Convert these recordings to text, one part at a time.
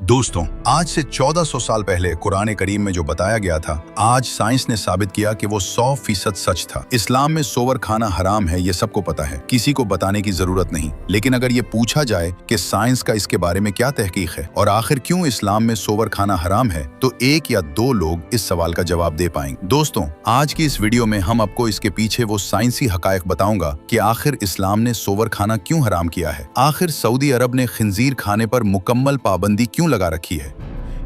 दोस्तों, आज से 1400 साल पहले कुरान करीम में जो बताया गया था, आज साइंस ने साबित किया कि वो 100% सच था। इस्लाम में सोवर खाना हराम है, ये सबको पता है, किसी को बताने की जरूरत नहीं। लेकिन अगर ये पूछा जाए कि साइंस का इसके बारे में क्या तहकीक है और आखिर क्यों इस्लाम में सोवर खाना हराम है, तो एक या दो लोग इस सवाल का जवाब दे पाएंगे। दोस्तों, आज की इस वीडियो में हम आपको इसके पीछे वो साइंसी हकायक बताऊंगा कि आखिर इस्लाम ने सोवर खाना क्यों हराम किया है। आखिर सऊदी अरब ने खिंजीर खाने पर मुकम्मल पाबंदी क्यों लगा रखी है।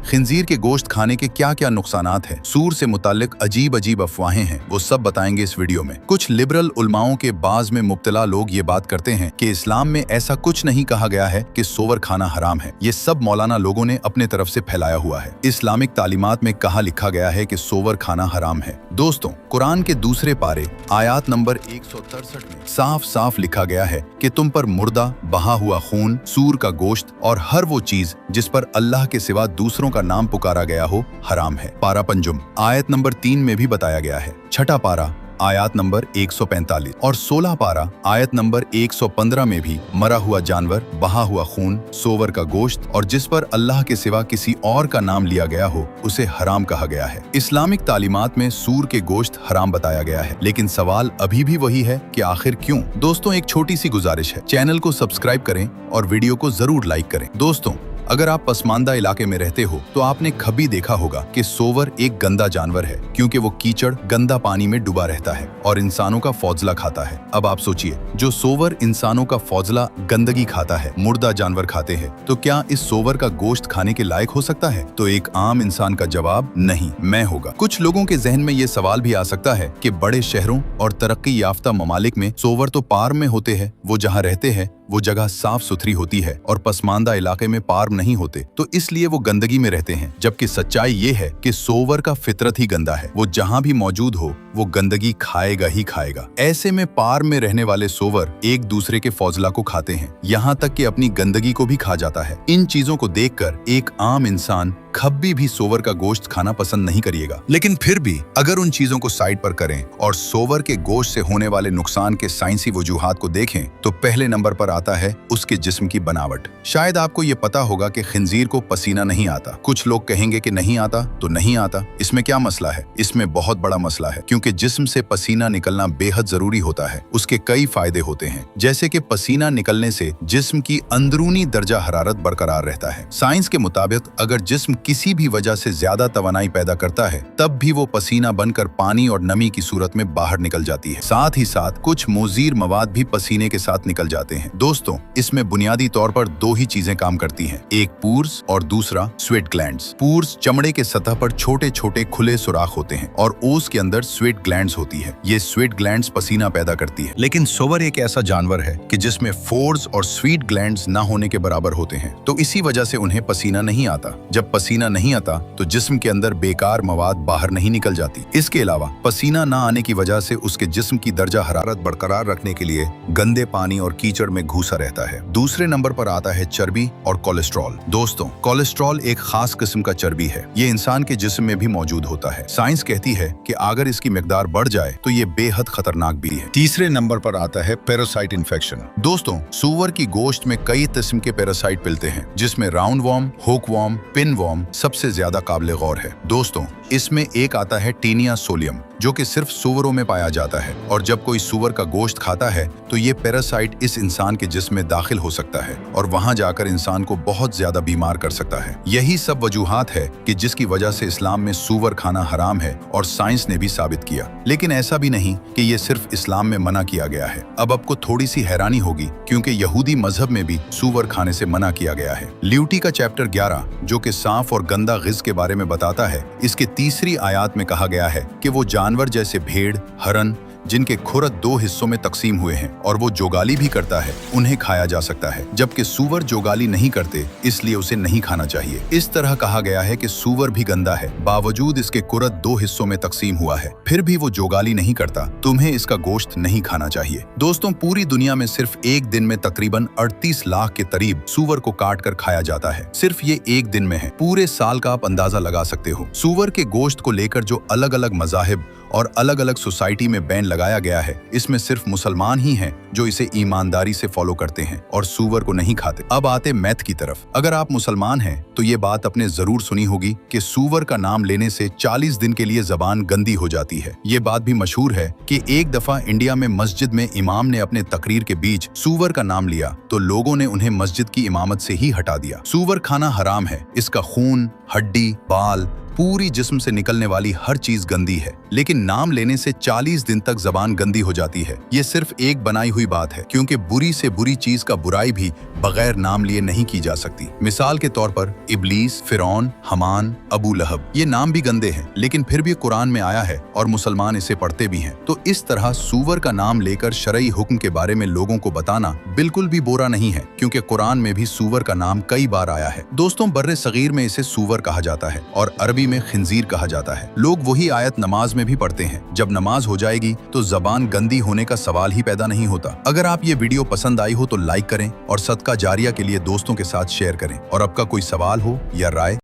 खिंजीर के गोश्त खाने के क्या क्या नुकसानात हैं, सूर से मुताल्लिक अजीब अजीब अफवाहें हैं, वो सब बताएंगे इस वीडियो में। कुछ लिबरल उलमाओं के बाज में मुब्तला लोग ये बात करते हैं कि इस्लाम में ऐसा कुछ नहीं कहा गया है कि सोवर खाना हराम है। ये सब मौलाना लोगों ने अपने तरफ से फैलाया हुआ है। इस्लामिक तालीमात में कहा लिखा गया है कि सोवर खाना हराम है। दोस्तों, कुरान के दूसरे पारे आयत नंबर 163 में साफ साफ लिखा गया है कि तुम पर मुर्दा, बहा हुआ खून, सूर का गोश्त और हर वो चीज जिस पर अल्लाह के सिवा दूसरों का नाम पुकारा गया हो, हराम है। पारा पंजुम आयत नंबर 3 में भी बताया गया है। छठा पारा आयत नंबर 145 और 16 पारा आयत नंबर 115 में भी मरा हुआ जानवर, बहा हुआ खून, सोवर का गोश्त और जिस पर अल्लाह के सिवा किसी और का नाम लिया गया हो, उसे हराम कहा गया है। इस्लामिक तालीमात में सूर के गोश्त हराम बताया गया है, लेकिन सवाल अभी भी वही है कि आखिर क्यों। दोस्तों, एक छोटी सी गुजारिश है, चैनल को सब्सक्राइब करें और वीडियो को जरूर लाइक करें। दोस्तों, अगर आप पसमानदा इलाके में रहते हो तो आपने कभी देखा होगा कि सोवर एक गंदा जानवर है, क्योंकि वो कीचड़, गंदा पानी में डूबा रहता है और इंसानों का फौजला खाता है। अब आप सोचिए, जो सोवर इंसानों का फौजला, गंदगी खाता है, मुर्दा जानवर खाते हैं, तो क्या इस सोवर का गोश्त खाने के लायक हो सकता है? तो एक आम इंसान का जवाब नहीं, मैं होगा। कुछ लोगों के जहन में ये सवाल भी आ सकता है कि बड़े शहरों और तरक्की याफ्ता ममालिक में सोवर तो पार में होते हैं, वो जहाँ रहते हैं वो जगह साफ सुथरी होती है और पसमानदा इलाके में पार नहीं होते, तो इसलिए वो गंदगी में रहते हैं। जबकि सच्चाई ये है कि सोवर का फितरत ही गंदा है, वो जहां भी मौजूद हो वो गंदगी खाएगा ही खाएगा। ऐसे में पार में रहने वाले सोवर एक दूसरे के फौजला को खाते हैं, यहाँ तक कि अपनी गंदगी को भी खा जाता है। इन चीजों को देखकर एक आम इंसान कभी भी सोवर का गोश्त खाना पसंद नहीं करिएगा। लेकिन फिर भी अगर उन चीजों को साइड पर करें और सोवर के गोश्त से होने वाले नुकसान के साइंसी वजूहात को देखें, तो पहले नंबर पर आता है उसके जिस्म की बनावट। शायद आपको ये पता होगा कि खिंजीर को पसीना नहीं आता। कुछ लोग कहेंगे कि नहीं आता तो नहीं आता, इसमें क्या मसला है? इसमें बहुत बड़ा मसला है, क्योंकि जिस्म से पसीना निकलना बेहद जरूरी होता है। उसके कई फायदे होते हैं, जैसे कि पसीना निकलने से जिस्म की अंदरूनी दर्जा हरारत बरकरार रहता है। साइंस के मुताबिक अगर जिस्म किसी भी वजह से ज्यादा तवानाई पैदा करता है, तब भी वो पसीना बनकर पानी और नमी की सूरत में बाहर निकल जाती है। साथ ही साथ कुछ मुज़ीर मवाद भी पसीने के साथ निकल जाते हैं। दोस्तों, इसमें बुनियादी तौर पर दो ही चीजें काम करती हैं, एक पूर्स और दूसरा स्वेट ग्लैंड्स। पूर्स चमड़े के सतह पर छोटे छोटे खुले सुराख होते हैं और ओस के अंदर स्वेट ग्लैंड्स होती है। ये स्वेट ग्लैंड्स पसीना पैदा करती है। लेकिन सोवर एक ऐसा जानवर है कि जिसमें फोर्स और स्वीट ग्लैंड्स ना होने के बराबर होते हैं, तो इसी वजह से उन्हें पसीना नहीं आता। जब पसीना नहीं आता तो जिस्म के अंदर बेकार मवाद बाहर नहीं निकल जाती। इसके अलावा पसीना ना आने की वजह से उसके जिस्म की दर्जा हरारत बरकरार रखने के लिए गंदे पानी और कीचड़ में घुसा रहता है। दूसरे नंबर पर आता है चर्बी और कोलेस्ट्रॉल। दोस्तों, कोलेस्ट्रॉल एक खास किस्म का चर्बी है, ये इंसान के जिस्म में भी मौजूद होता है। साइंस कहती है कि अगर इसकी मिकदार बढ़ जाए तो ये बेहद खतरनाक भी है। तीसरे नंबर पर आता है पैरासाइट इन्फेक्शन। दोस्तों, सूअर की गोश्त में कई किस्म के पैरासाइट मिलते हैं, जिसमें roundworm, hookworm, pinworm सबसे ज्यादा काबिल गौर है। दोस्तों, इसमें एक आता है टीनिया सोलियम, जो कि सिर्फ सूअरों में पाया जाता है, और जब कोई सूअर का गोश्त खाता है तो ये पैरासाइट इस इंसान के जिस्म में दाखिल हो सकता है और वहां जाकर इंसान को बहुत ज्यादा बीमार कर सकता है। यही सब वजूहात है कि जिसकी वजह से इस्लाम में सूअर खाना हराम है और साइंस ने भी साबित किया। लेकिन ऐसा भी नहीं कि ये सिर्फ इस्लाम में मना किया गया है। अब आपको थोड़ी सी हैरानी होगी, क्योंकि यहूदी मजहब में भी सूअर खाने से मना किया गया है। ल्यूटी का चैप्टर 11, जो कि साफ और गंदा गिज़ के बारे में बताता है, इसके तीसरी आयत में कहा गया है कि वो जानवर जैसे भेड़, हरन, जिनके खुरद दो हिस्सों में तकसीम हुए हैं और वो जोगाली भी करता है, उन्हें खाया जा सकता है, जबकि सूअर जोगाली नहीं करते, इसलिए उसे नहीं खाना चाहिए। इस तरह कहा गया है कि सूअर भी गंदा है, बावजूद इसके कुरद दो हिस्सों में तकसीम हुआ है, फिर भी वो जोगाली नहीं करता, तुम्हें इसका गोश्त नहीं खाना चाहिए। दोस्तों, पूरी दुनिया में सिर्फ एक दिन में तकरीबन 38 लाख के करीब सूअर को काट कर खाया जाता है। सिर्फ ये एक दिन में है, पूरे साल का आप अंदाजा लगा सकते हो। सूअर के गोश्त को लेकर जो अलग अलग मज़ाहिब और अलग अलग सोसाइटी में बैन लगाया गया है। इसमें सिर्फ मुसलमान ही हैं जो इसे ईमानदारी से फॉलो करते हैं और सूअर को नहीं खाते। अब आते मैथ की तरफ। अगर आप मुसलमान हैं तो ये बात आपने जरूर सुनी होगी कि सूअर का नाम लेने से 40 दिन के लिए जबान गंदी हो जाती है। ये बात भी मशहूर है कि एक दफा इंडिया में मस्जिद में इमाम ने अपने तकरीर के बीच सूअर का नाम लिया तो लोगों ने उन्हें मस्जिद की इमामत से ही हटा दिया। सूअर खाना हराम है। इसका खून, हड्डी, बाल, पूरी जिस्म से निकलने वाली हर चीज गंदी है, लेकिन नाम लेने से 40 दिन तक जबान गंदी हो जाती है। ये सिर्फ एक बनाई हुई बात है, क्योंकि बुरी से बुरी चीज का बुराई भी बगैर नाम लिए नहीं की जा सकती। मिसाल के तौर पर इब्लीस, फिरौन, हमान, अबू लहब, ये नाम भी गंदे हैं, लेकिन फिर भी कुरान में आया है और मुसलमान इसे पढ़ते भी हैं। तो इस तरह सूअर का नाम लेकर शरई हुक्म के बारे में लोगों को बताना बिल्कुल भी बुरा नहीं है, क्योंकि कुरान में भी सूअर का नाम कई बार आया है। दोस्तों, बर्रे सगीर में इसे सूअर कहा जाता है और अरबी में खिंजीर कहा जाता है। लोग वही आयत नमाज में भी पढ़ते हैं। जब नमाज हो जाएगी तो जबान गंदी होने का सवाल ही पैदा नहीं होता। अगर आप ये वीडियो पसंद आई हो तो लाइक करें और सदका जारिया के लिए दोस्तों के साथ शेयर करें। और आपका कोई सवाल हो या राय